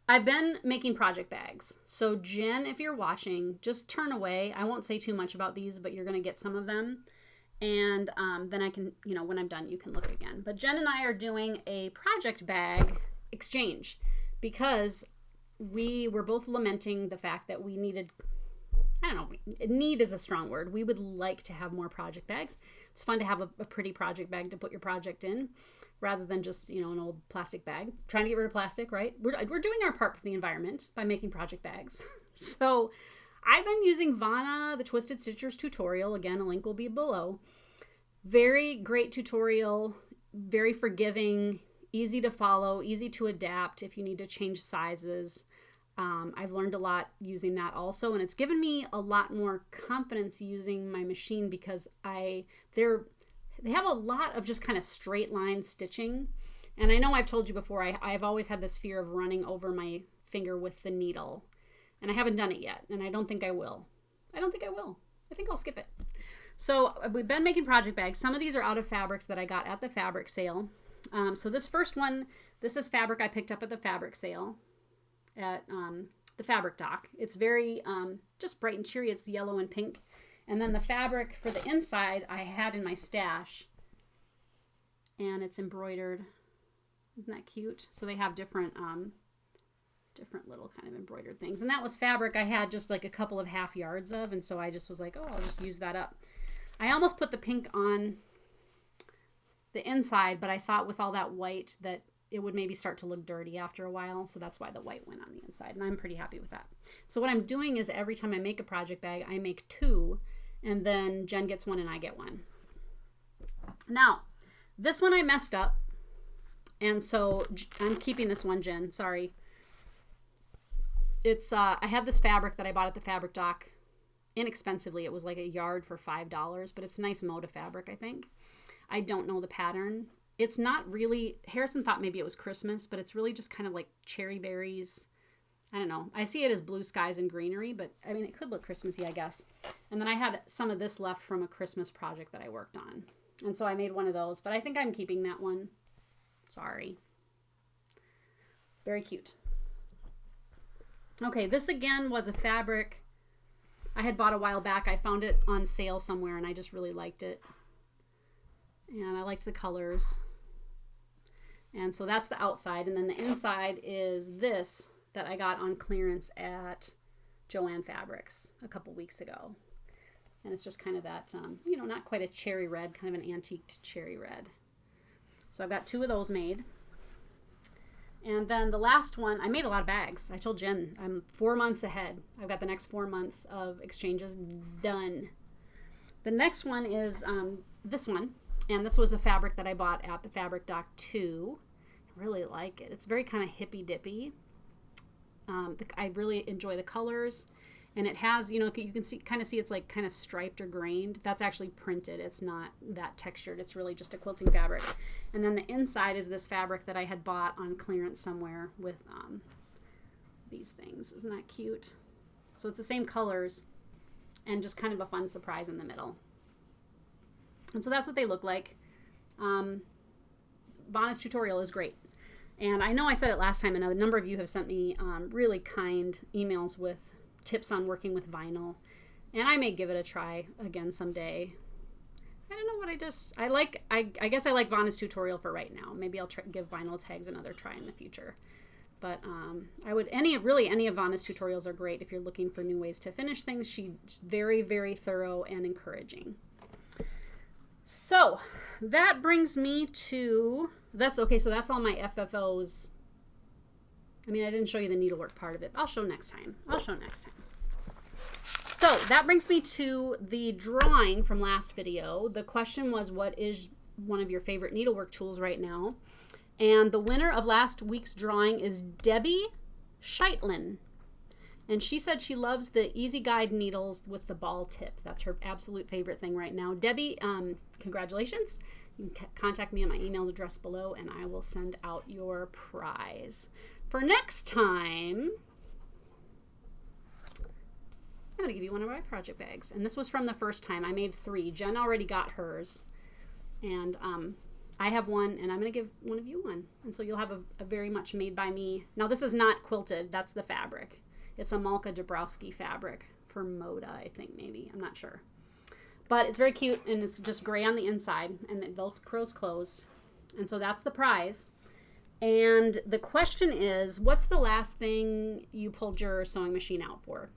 I've been making project bags. So Jen, if you're watching, just turn away. I won't say too much about these, but you're going to get some of them. And then I can, when I'm done, you can look again. But Jen and I are doing a project bag exchange because we were both lamenting the fact that we needed, I don't know, need is a strong word. We would like to have more project bags. It's fun to have a pretty project bag to put your project in rather than just, an old plastic bag. Trying to get rid of plastic, right? We're doing our part for the environment by making project bags. So I've been using Vana, the Twisted Stitchers tutorial. Again, a link will be below. Very great tutorial, very forgiving, easy to follow, easy to adapt if you need to change sizes. I've learned a lot using that also, and it's given me a lot more confidence using my machine because they have a lot of just kind of straight line stitching. And I know I've told you before, I've always had this fear of running over my finger with the needle. And I haven't done it yet, and I don't think I will. I think I'll skip it. So we've been making project bags. Some of these are out of fabrics that I got at the fabric sale. So this first one, this is fabric I picked up at the fabric sale at the fabric dock. It's very just bright and cheery. It's yellow and pink. And then the fabric for the inside I had in my stash, and it's embroidered. Isn't that cute? So they have different little kind of embroidered things. And that was fabric I had just like a couple of half yards of, and so I just was like, oh, I'll just use that up. I almost put the pink on the inside, but I thought with all that white that it would maybe start to look dirty after a while, so that's why the white went on the inside, and I'm pretty happy with that. So what I'm doing is every time I make a project bag, I make two, and then Jen gets one and I get one. Now, this one I messed up, and so I'm keeping this one, Jen, sorry. It's I had this fabric that I bought at the fabric dock inexpensively. It was like a yard for $5, but it's nice Moda fabric, I think. I don't know the pattern. It's not really, Harrison thought maybe it was Christmas, but it's really just kind of like cherry berries. I don't know. I see it as blue skies and greenery, but I mean, it could look Christmassy, I guess. And then I had some of this left from a Christmas project that I worked on. And so I made one of those, but I think I'm keeping that one. Sorry. Very cute. Okay, this again was a fabric I had bought a while back. I found it on sale somewhere and I just really liked it. And I liked the colors. And so that's the outside. And then the inside is this that I got on clearance at Joann Fabrics a couple weeks ago. And it's just kind of that, not quite a cherry red, kind of an antiqued cherry red. So I've got two of those made. And then the last one, I made a lot of bags. I told Jen I'm 4 months ahead. I've got the next 4 months of exchanges done. The next one is this one. And this was a fabric that I bought at the fabric dock too. I really like it. It's very kind of hippy dippy. I really enjoy the colors. And it has, you can kind of see it's like kind of striped or grained. That's actually printed. It's not that textured. It's really just a quilting fabric. And then the inside is this fabric that I had bought on clearance somewhere with these things. Isn't that cute? So it's the same colors and just kind of a fun surprise in the middle. And so that's what they look like. Vana's tutorial is great. And I know I said it last time, and a number of you have sent me really kind emails with tips on working with vinyl, and I may give it a try again someday. I don't know what I guess I like Vana's tutorial for right now. Maybe I'll give vinyl tags another try in the future. But I would any of Vana's tutorials are great if you're looking for new ways to finish things. She's very, very thorough and encouraging. So that brings me to so that's all my FFOs. I mean, I didn't show you the needlework part of it. I'll show next time. So that brings me to the drawing from last video. The question was, what is one of your favorite needlework tools right now? And the winner of last week's drawing is Debbie Scheitlin. And she said she loves the Easy Guide needles with the ball tip. That's her absolute favorite thing right now. Debbie, congratulations. You can contact me on my email address below, and I will send out your prize. For next time, I'm going to give you one of my project bags. And this was from the first time. I made 3. Jen already got hers. And I have one, and I'm going to give one of you one. And so you'll have a very much made by me. Now, this is not quilted. That's the fabric. It's a Malka Dabrowski fabric for Moda, I think, maybe. I'm not sure. But it's very cute, and it's just gray on the inside, and the Velcro's closed. And so that's the prize. And the question is, what's the last thing you pulled your sewing machine out for?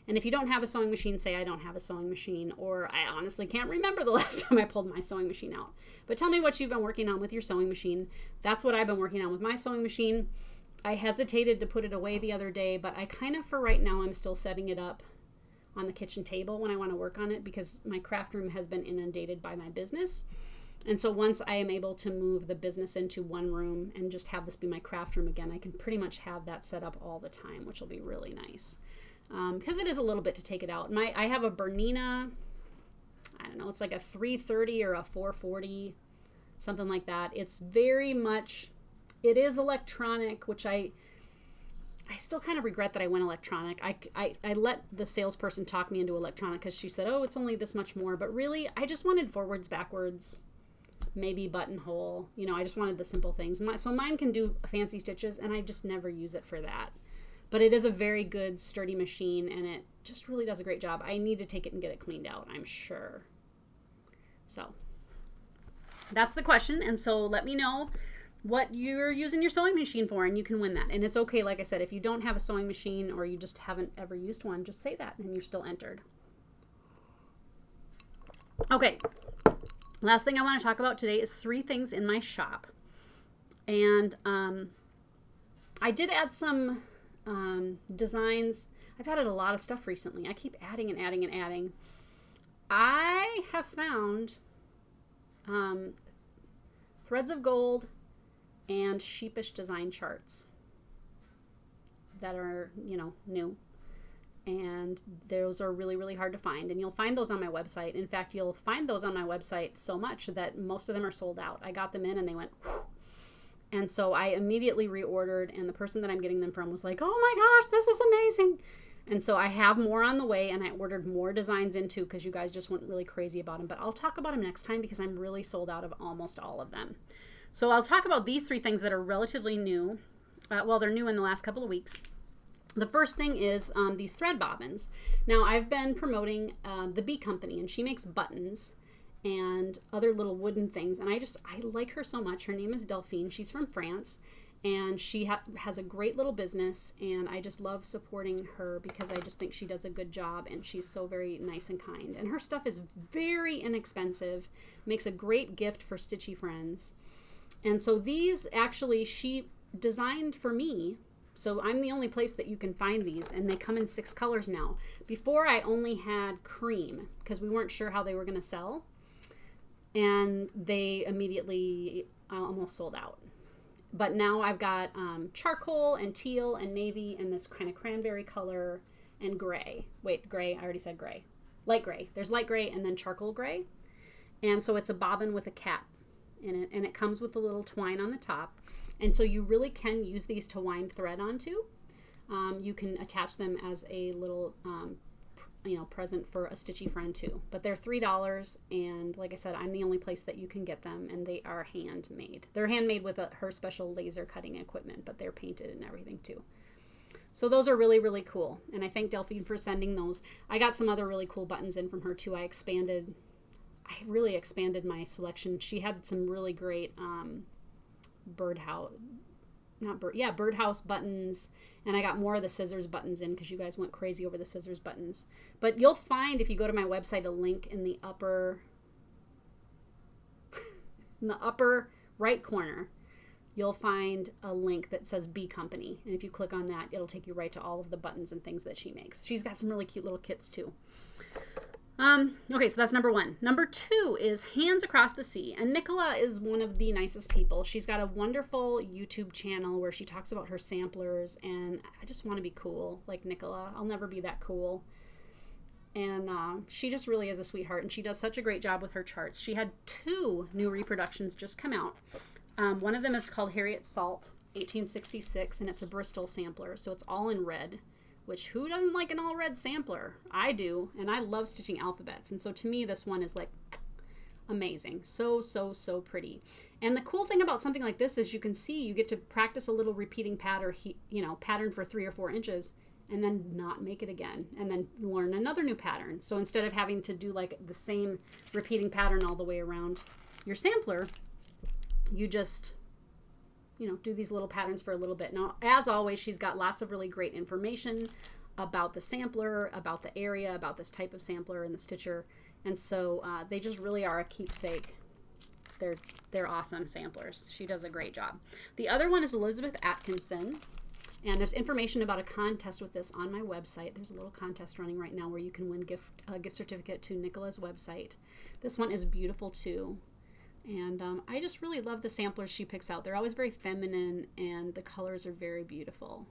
And if you don't have a sewing machine, say I don't have a sewing machine, or I honestly can't remember the last time I pulled my sewing machine out. But tell me what you've been working on with your sewing machine. That's what I've been working on with my sewing machine. I hesitated to put it away the other day, but I kind of, for right now, I'm still setting it up on the kitchen table when I want to work on it, because my craft room has been inundated by my business. And so once I am able to move the business into one room and just have this be my craft room again, I can pretty much have that set up all the time, which will be really nice. Because it is a little bit to take it out. I have a Bernina, I don't know, it's like a 330 or a 440, something like that. It's very much, it is electronic, which I still kind of regret that I went electronic. I let the salesperson talk me into electronic because she said, oh, it's only this much more. But really, I just wanted forwards, backwards, maybe buttonhole. You know, I just wanted the simple things. So mine can do fancy stitches, and I just never use it for that. But it is a very good, sturdy machine, and it just really does a great job. I need to take it and get it cleaned out, I'm sure. So that's the question. And so let me know what you're using your sewing machine for, and you can win that. And it's okay, like I said, if you don't have a sewing machine or you just haven't ever used one, just say that, and you're still entered. Okay, last thing I want to talk about today is 3 things in my shop. And I did add some designs. I've added a lot of stuff recently. I keep adding and adding and adding. I have found threads of gold and sheepish design charts that are, you know, new. And those are really, really hard to find. And you'll find those on my website. In fact, you'll find those on my website so much that most of them are sold out. I got them in and they went, whew. And so I immediately reordered, and the person that I'm getting them from was like, oh my gosh, this is amazing. And so I have more on the way, and I ordered more designs in too, because you guys just went really crazy about them. But I'll talk about them next time because I'm really sold out of almost all of them. So I'll talk about these 3 things that are relatively new. Well, they're new in the last couple of weeks. The first thing is these thread bobbins. Now, I've been promoting the Bee Company, and she makes buttons and other little wooden things, and I like her so much. Her name is Delphine. She's from France, and she has a great little business, and I just love supporting her because I just think she does a good job, and she's so very nice and kind. And her stuff is very inexpensive, makes a great gift for stitchy friends. And so these actually she designed for me, so I'm the only place that you can find these, and they come in 6 colors now. Before, I only had cream because we weren't sure how they were going to sell, and they immediately almost sold out. But now I've got charcoal and teal and navy and this kind of cranberry color and gray. Wait, gray, I already said gray. Light gray. There's light gray and then charcoal gray. And so it's a bobbin with a cat in it, and it comes with a little twine on the top. And so you really can use these to wind thread onto. You can attach them as a little present for a stitchy friend too. But they're $3, and like I said, I'm the only place that you can get them, and they are handmade. They're handmade with her special laser cutting equipment, but they're painted and everything too. So those are really, really cool, and I thank Delphine for sending those. I got some other really cool buttons in from her too. I really expanded my selection. She had some really great birdhouse buttons, and I got more of the scissors buttons in because you guys went crazy over the scissors buttons. But you'll find, if you go to my website, a link in the upper right corner. You'll find a link that says Bee Company, and if you click on that, it'll take you right to all of the buttons and things that she makes. She's got some really cute little kits too. Okay, so that's number 1. Number 2 is Hands Across the Sea. And Nicola is one of the nicest people. She's got a wonderful YouTube channel where she talks about her samplers, and I just want to be cool like Nicola. I'll never be that cool. And she just really is a sweetheart, and she does such a great job with her charts. She had 2 new reproductions just come out. One of them is called Harriet Salt 1866, and it's a Bristol sampler, so it's all in red. Which, who doesn't like an all red sampler? I do, and I love stitching alphabets. And so to me, this one is like amazing. So, so, so pretty. And the cool thing about something like this is you can see, you get to practice a little repeating pattern, pattern for 3 or 4 inches, and then not make it again, and then learn another new pattern. So instead of having to do like the same repeating pattern all the way around your sampler, you just, do these little patterns for a little bit. Now, as always, she's got lots of really great information about the sampler, about the area, about this type of sampler and the stitcher. And so they just really are a keepsake. They're awesome samplers. She does a great job. The other one is Elizabeth Atkinson. And there's information about a contest with this on my website. There's a little contest running right now where you can win a gift certificate to Nicola's website. This one is beautiful too. And I just really love the samplers she picks out. They're always very feminine and the colors are very beautiful.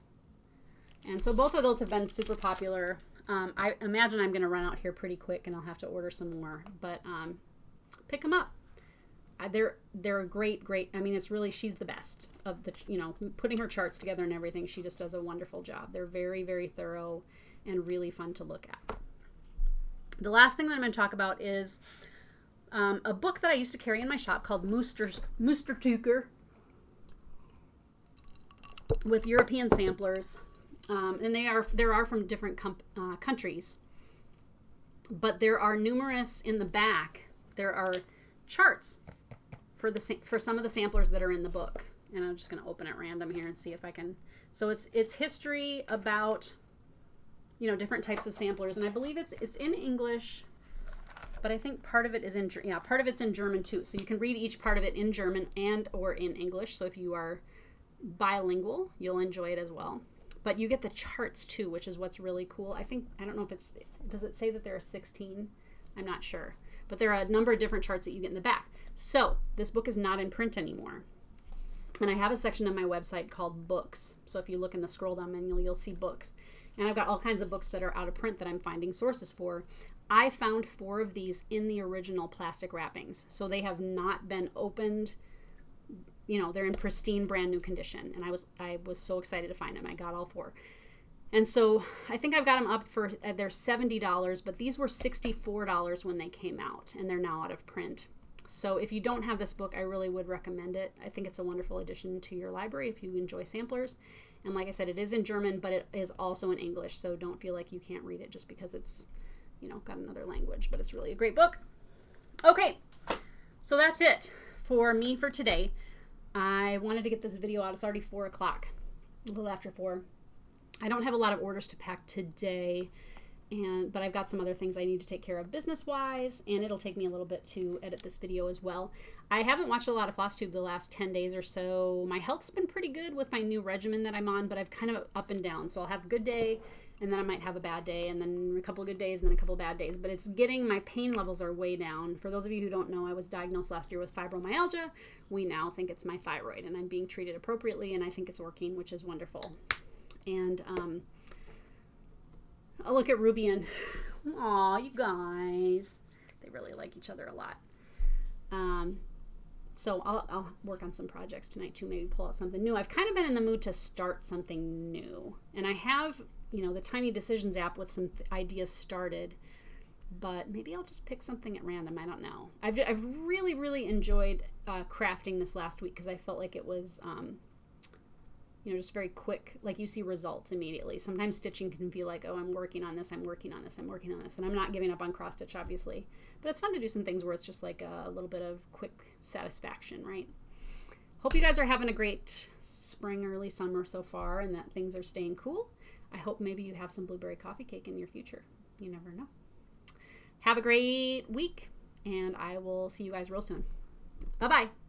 And so both of those have been super popular. I imagine I'm going to run out here pretty quick and I'll have to order some more. But pick them up. They're great. I mean, it's really, she's the best of the, putting her charts together and everything. She just does a wonderful job. They're very, very thorough and really fun to look at. The last thing that I'm going to talk about is a book that I used to carry in my shop called Mustertuker with European samplers. And there are from different countries. But there are numerous in the back. There are charts for some of the samplers that are in the book, and I'm just going to open at random here and see if I can. So it's history about different types of samplers, and I believe it's in English, but I think part of it is part of it's in German too. So you can read each part of it in German and or in English. So if you are bilingual, you'll enjoy it as well. But you get the charts too, which is what's really cool. I don't know if does it say that there are 16? I'm not sure. But there are a number of different charts that you get in the back. So this book is not in print anymore. And I have a section on my website called books. So if you look in the scroll down menu, you'll see books. And I've got all kinds of books that are out of print that I'm finding sources for. I found 4 of these in the original plastic wrappings. So they have not been opened. They're in pristine, brand new condition. And I was so excited to find them. I got all 4. And so I think I've got them up for, they're $70, but these were $64 when they came out, and they're now out of print. So if you don't have this book, I really would recommend it. I think it's a wonderful addition to your library if you enjoy samplers. And like I said, it is in German, but it is also in English, so don't feel like you can't read it just because it's, got another language, but it's really a great book. Okay, so that's it for me for today. I wanted to get this video out. It's already 4 o'clock, a little after 4. I don't have a lot of orders to pack today, but I've got some other things I need to take care of business-wise, and it'll take me a little bit to edit this video as well. I haven't watched a lot of FlossTube the last 10 days or so. My health's been pretty good with my new regimen that I'm on, but I've kind of up and down. So I'll have a good day, and then I might have a bad day, and then a couple of good days, and then a couple of bad days. But my pain levels are way down. For those of you who don't know, I was diagnosed last year with fibromyalgia. We now think it's my thyroid, and I'm being treated appropriately, and I think it's working, which is wonderful. And I'll look at Ruby and, aw, you guys. They really like each other a lot. So I'll work on some projects tonight too, maybe pull out something new. I've kind of been in the mood to start something new. And I have, the Tiny Decisions app with some ideas started. But maybe I'll just pick something at random. I don't know. I've really, really enjoyed crafting this last week because I felt like it was... just very quick, like you see results immediately. Sometimes stitching can feel like, oh, I'm working on this, I'm working on this, I'm working on this. And I'm not giving up on cross stitch, obviously. But it's fun to do some things where it's just like a little bit of quick satisfaction, right? Hope you guys are having a great spring, early summer so far, and that things are staying cool. I hope maybe you have some blueberry coffee cake in your future. You never know. Have a great week, and I will see you guys real soon. Bye-bye.